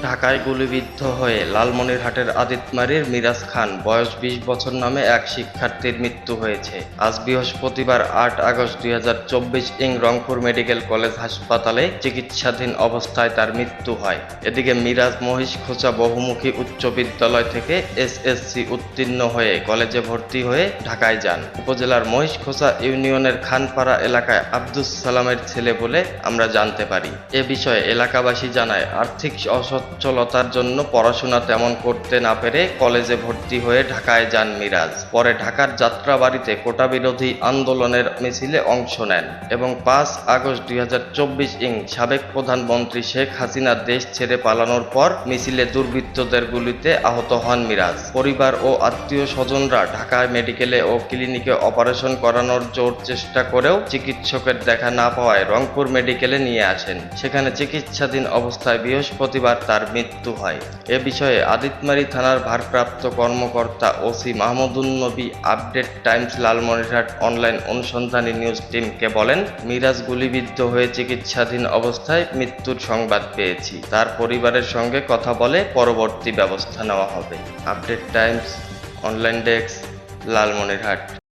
ঢাকায় গুলিবিদ্ধ হয়ে লালমনিরহাটের আদিতমারীর মিরাজ খান বয়স ২০ বছর নামে এক শিক্ষার্থীর মৃত্যু হয়েছে। আজ বৃহস্পতিবার ৮ আগস্ট ২০২৪ রংপুর মেডিকেল কলেজ হাসপাতালে চিকিৎসাধীন অবস্থায় তার মৃত্যু হয়। এদিকে মিরাজ মহিষখোঁচা বহুমুখী উচ্চ বিদ্যালয় থেকে এসএসসি উত্তীর্ণ হয়ে কলেজে ভর্তি হয়ে ঢাকায় যান। উপজেলার মহিষখোঁচা ইউনিয়নের খানপাড়া এলাকায় আব্দুস সালামের ছেলে বলে আমরা জানতে পারি। এ বিষয়ে এলাকাবাসী জানায়, আর্থিক অসচ্ছলতার জন্য পড়াশোনা তেমন করতে না পেরে কলেজে ভর্তি হয়ে ঢাকায় যান মিরাজ। পরে ঢাকার যাত্রাবাড়ীতে কোটা বিরোধী আন্দোলনের মিছিলে অংশ নেন এবং ৫ আগস্ট ২০২৪ সাবেক প্রধানমন্ত্রী শেখ হাসিনা দেশ ছেড়ে পালানোর পর মিছিলে দুর্বৃত্তদের গুলিতে আহত হন মিরাজ। পরিবার ও আত্মীয় স্বজনরা ঢাকায় মেডিকেলে ও ক্লিনিকে অপারেশন করানোর জোর চেষ্টা করেও চিকিৎসকের দেখা না পাওয়ায় রংপুর মেডিকেলে নিয়ে আসেন। সেখানে চিকিৎসাধীন অবস্থায় বৃহস্পতিবার তার মৃত্যু হয়। এ বিষয়ে আদিতমারী থানার ভারপ্রাপ্ত কর্মকর্তা ওসি মাহমুদুন নবী আপডেট টাইমস লালমনিরহাট অনলাইন অনুসন্ধানী নিউজ টিমকে বলেন, মিরাজ গুলিবিদ্ধ হয়ে চিকিৎসাধীন অবস্থায় মৃত্যুর সংবাদ পেয়েছি। তার পরিবারের সঙ্গে কথা বলে পরবর্তী ব্যবস্থা নেওয়া হবে। Update Times online desk, Lalmonirhat.